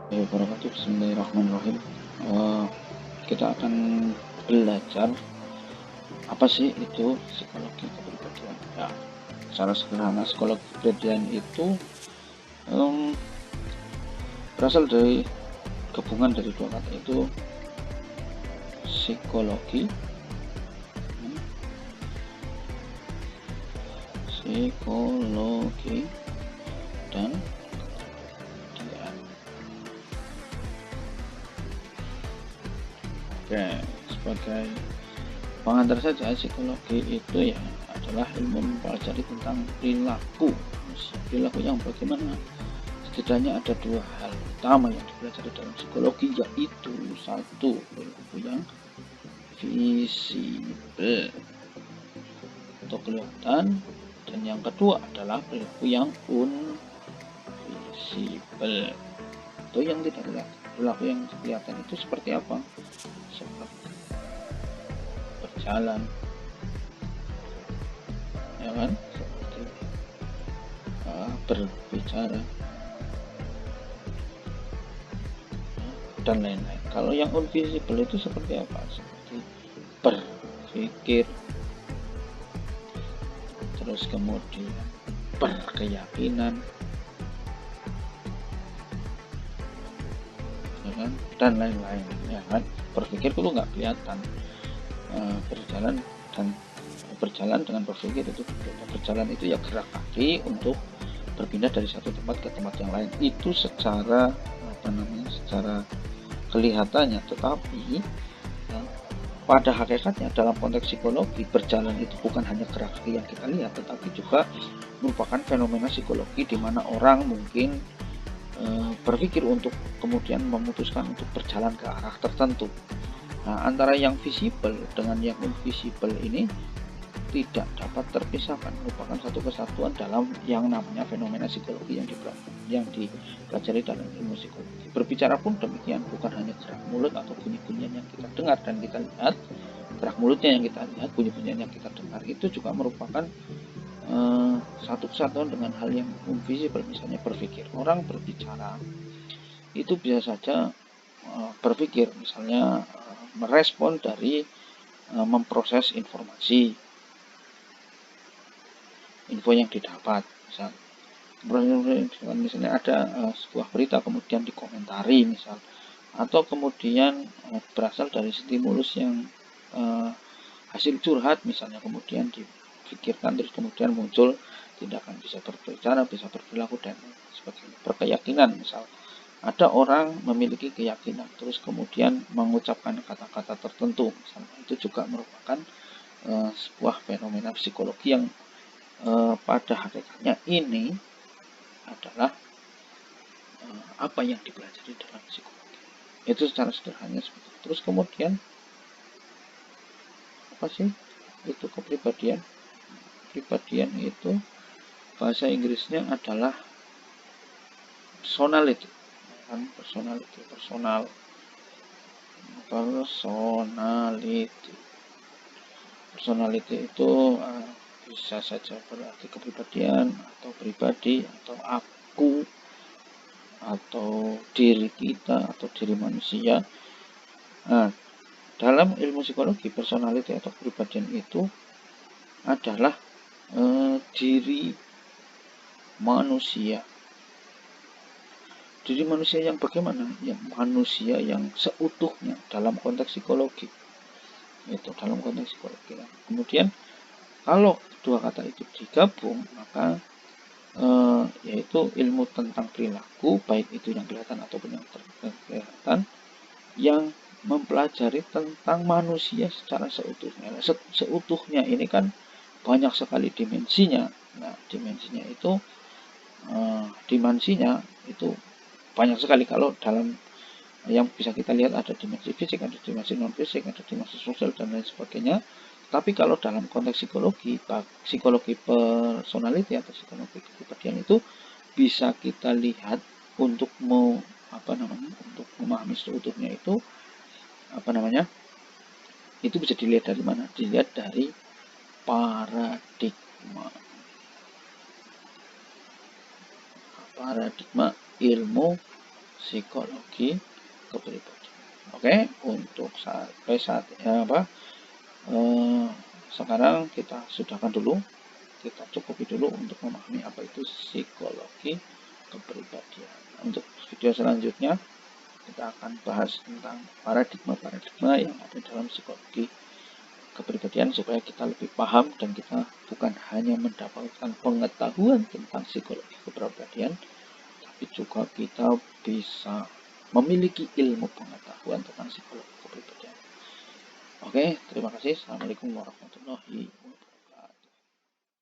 Wabarakatuh. Bismillahirrahmanirrahim. Eh, kita akan belajar apa sih itu psikologi kepribadian. Ya, secara sederhana psikologi kepribadian itu em, berasal dari gabungan dari dua kata itu psikologi, psikologi dan kepribadian. Oke, sebagai pengantar saja, psikologi itu ya adalah ilmu mempelajari tentang perilaku manusia. Perilaku yang bagaimana? Setidaknya ada dua hal utama yang dipelajari dalam psikologi, yaitu satu, perilaku yang visible atau kelihatan, dan yang kedua adalah perilaku yang invisible atau yang tidak kelihatan. Perilaku yang kelihatan itu seperti apa? Seperti berjalan, ya kan? Seperti berbicara dan lain-lain. Kalau yang invisible itu seperti apa? Seperti berpikir, terus kemudian berkeyakinan, ya kan? Dan lain-lain, ya kan? Berpikir itu nggak kelihatan, berjalan dan berjalan dengan berpikir itu berjalan itu ya gerak kaki untuk berpindah dari satu tempat ke tempat yang lain, itu secara secara kelihatannya. Tetapi ya, pada hakikatnya dalam konteks psikologi, berjalan itu bukan hanya gerak kaki yang kita lihat, tetapi juga merupakan fenomena psikologi di mana orang mungkin berpikir untuk kemudian memutuskan untuk berjalan ke arah tertentu. Nah, antara yang visible dengan yang invisible ini tidak dapat terpisahkan, merupakan satu kesatuan dalam yang namanya fenomena psikologi yang dipelajari dalam ilmu psikologi. Berbicara pun demikian, bukan hanya gerak mulut atau bunyi-bunyian yang kita dengar dan kita lihat, gerak mulutnya yang kita lihat, bunyi-bunyian yang kita dengar itu juga merupakan satu kesatuan dengan hal yang invisible. Misalnya berpikir, orang berbicara itu bisa saja berpikir, misalnya merespon dari memproses informasi, info yang didapat. Misalnya ada sebuah berita kemudian dikomentari misal, atau kemudian berasal dari stimulus yang hasil curhat misalnya, kemudian dipikirkan terus kemudian muncul tindakan, bisa berbicara, bisa berperilaku dan sebagainya. Berkeyakinan misal, ada orang memiliki keyakinan terus kemudian mengucapkan kata-kata tertentu misalnya, itu juga merupakan sebuah fenomena psikologi yang pada hakikatnya ini adalah apa yang dipelajari dalam psikologi. Itu secara sederhana seperti itu. Terus kemudian apa sih itu kepribadian? Kepribadian itu bahasa Inggrisnya adalah personality, kan? Personality itu bisa saja berarti kepribadian atau pribadi atau aku atau diri kita atau diri manusia. Nah, dalam ilmu psikologi, personality atau kepribadian itu adalah diri manusia. Diri manusia yang bagaimana? Yang manusia yang seutuhnya dalam konteks psikologi. Itu dalam konteks psikologi. Kemudian kalau dua kata itu digabung, maka yaitu ilmu tentang perilaku, baik itu yang kelihatan ataupun yang kelihatan, yang mempelajari tentang manusia secara seutuhnya. Seutuhnya ini kan banyak sekali dimensinya. Nah, dimensinya itu banyak sekali. Kalau dalam yang bisa kita lihat ada dimensi fisik, ada dimensi non fisik, ada dimensi sosial dan lain sebagainya. Tapi kalau dalam konteks psikologi personality atau psikologi kepribadian itu bisa kita lihat untuk untuk memahami seutuhnya itu itu bisa dilihat dari mana? Dilihat dari paradigma ilmu psikologi kepribadian. Oke, untuk sampai saat sekarang kita sudahkan dulu, kita cukupi dulu untuk memahami apa itu psikologi kepribadian. Untuk video selanjutnya kita akan bahas tentang paradigma-paradigma yang ada dalam psikologi kepribadian supaya kita lebih paham dan kita bukan hanya mendapatkan pengetahuan tentang psikologi kepribadian, tapi juga kita bisa memiliki ilmu pengetahuan tentang psikologi kepribadian. Oke, terima kasih. Assalamualaikum warahmatullahi wabarakatuh.